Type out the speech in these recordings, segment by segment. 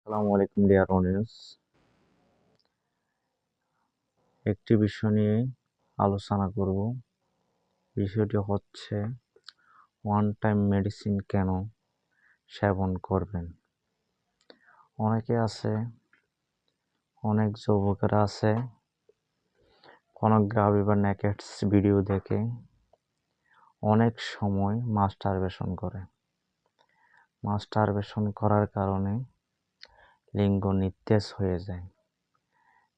আসসালামু আলাইকুম dear audience. একটি বিষয় নিয়ে আলোচনা করব। বিষয়টি হচ্ছে ওয়ান টাইম মেডিসিন কেন সেবন করবেন। অনেকে আছে, অনেক যুবকেরা আছে পর্নোগ্রাফি বা নেকেডস ভিডিও দেখে অনেক সময় মাস্টারবেশন করে। মাস্টারবেশন করার কারণে লিঙ্গ নিস্তেজ হয়ে যায়।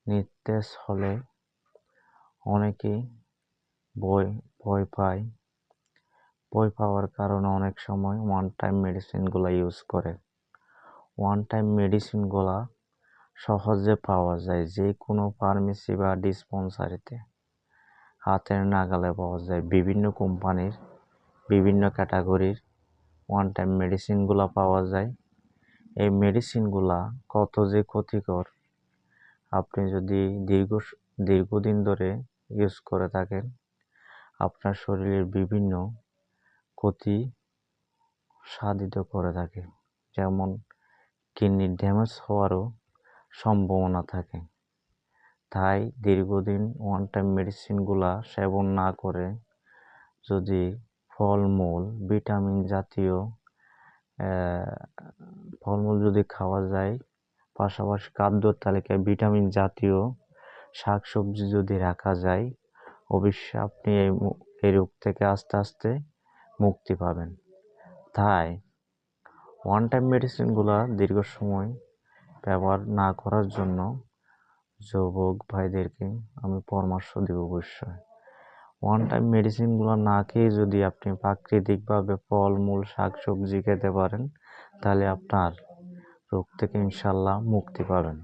নিস্তেজ হলে অনেকেই ভয় ভয় পায়। ভয় পাওয়ার কারণে অনেক সময় ওয়ান টাইম মেডিসিনগুলো ইউজ করে। ওয়ান টাইম মেডিসিনগুলো সহজে পাওয়া যায়, যে কোনো ফার্মেসি বা ডিসপেন্সারিতে হাতের নাগালে পাওয়া যায়। বিভিন্ন কোম্পানির বিভিন্ন ক্যাটাগরির ওয়ান টাইম মেডিসিনগুলো পাওয়া যায়। এই মেডিসিনগুলা কত যে ক্ষতিকর, আপনি যদি দীর্ঘদিন ধরে ইউজ করে থাকেন, আপনার শরীরের বিভিন্ন ক্ষতি সাধিত করে থাকে। যেমন কিডনি ড্যামেজ হওয়ারও সম্ভাবনা থাকে। তাই দীর্ঘদিন ওয়ান টাইম মেডিসিনগুলা সেবন না করে যদি ফলমূল, ভিটামিন জাতীয় ফলমূল যদি খাওয়া যায়, পাশাপাশি খাদ্যর তালিকায় ভিটামিন জাতীয় শাকসবজি যদি রাখা যায়, অবশ্যই আপনি এই রোগ থেকে আস্তে আস্তে মুক্তি পাবেন। তাই ওয়ান টাইম মেডিসিনগুলা দীর্ঘ সময় ব্যবহার না করার জন্য যুবক ভাইদেরকে আমি পরামর্শ দেব। অবশ্যই ওয়ান টাইম মেডিসিনগুলো না খেয়ে যদি আপনি প্রাকৃতিকভাবে ফলমূল শাকসবজি খেতে পারেন, তাহলে আপনার রোগ থেকে ইনশাল্লাহ মুক্তি পাবেন।